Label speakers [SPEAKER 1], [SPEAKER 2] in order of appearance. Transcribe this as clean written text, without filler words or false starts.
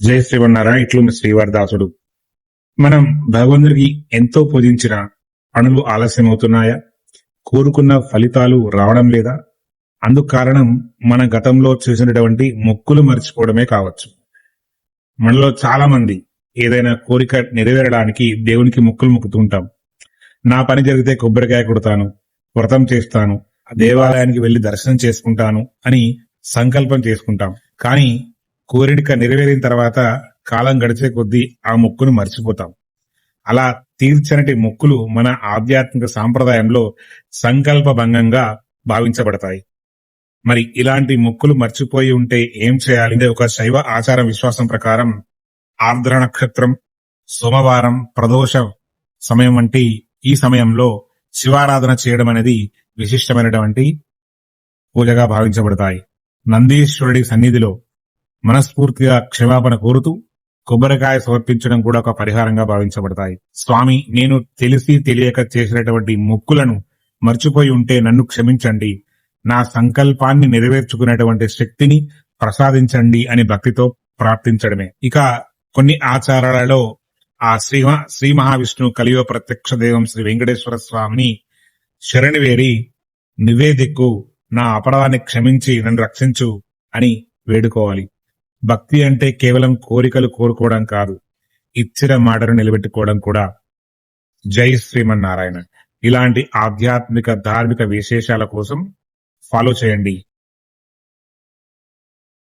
[SPEAKER 1] జై శ్రీవన్నారాయణ. ఇట్లు మీ శ్రీవారిదాసుడు. మనం భగవంతుడికి ఎంతో పూజించిన పనులు ఆలస్యమవుతున్నాయా? కోరుకున్న ఫలితాలు రావడం లేదా? అందుకు కారణం మన గతంలో చేసినటువంటి మొక్కులు మర్చిపోవడమే కావచ్చు. మనలో చాలా మంది ఏదైనా కోరిక నెరవేరడానికి దేవునికి మొక్కులు మొక్కుతూ ఉంటాం. నా పని జరిగితే కొబ్బరికాయ కొడతాను, వ్రతం చేస్తాను, దేవాలయానికి వెళ్లి దర్శనం చేసుకుంటాను అని సంకల్పం చేసుకుంటాం. కానీ కోరిక నెరవేరిన తర్వాత కాలం గడిచే కొద్దీ ఆ మొక్కును మర్చిపోతాం. అలా తీర్చనటి మొక్కులు మన ఆధ్యాత్మిక సాంప్రదాయంలో సంకల్ప భంగంగా భావించబడతాయి. మరి ఇలాంటి మొక్కులు మర్చిపోయి ఉంటే ఏం చేయాలి? ఒక శైవ ఆచార విశ్వాసం ప్రకారం ఆర్ద్ర నక్షత్రం, సోమవారం, ప్రదోష సమయం వంటి ఈ సమయంలో శివారాధన చేయడం అనేది విశిష్టమైనటువంటి పూజగా భావించబడతాయి. నందీశ్వరుడి సన్నిధిలో మనస్ఫూర్తిగా క్షమాపణ కోరుతూ కొబ్బరికాయ సమర్పించడం కూడా ఒక పరిహారంగా భావించబడతాయి. స్వామి, నేను తెలిసి తెలియక చేసినటువంటి మొక్కులను మర్చిపోయి ఉంటే నన్ను క్షమించండి, నా సంకల్పాన్ని నెరవేర్చుకునేటువంటి శక్తిని ప్రసాదించండి అని భక్తితో ప్రార్థించడమే. ఇక కొన్ని ఆచారాలలో ఆ శ్రీ మహావిష్ణువు కలియుగ ప్రత్యక్ష దైవం శ్రీ వెంకటేశ్వర స్వామిని శరణి వేరి నువ్వే దిక్కు, నా అపరాధాన్ని క్షమించి నన్ను రక్షించు అని వేడుకోవాలి. భక్తి అంటే కేవలం కోరికలు కోరుకోవడం కాదు, ఇచ్చిన మాటను నిలబెట్టుకోవడం కూడా. జై శ్రీమన్నారాయణ. ఇలాంటి ఆధ్యాత్మిక ధార్మిక విశేషాల కోసం ఫాలో చేయండి.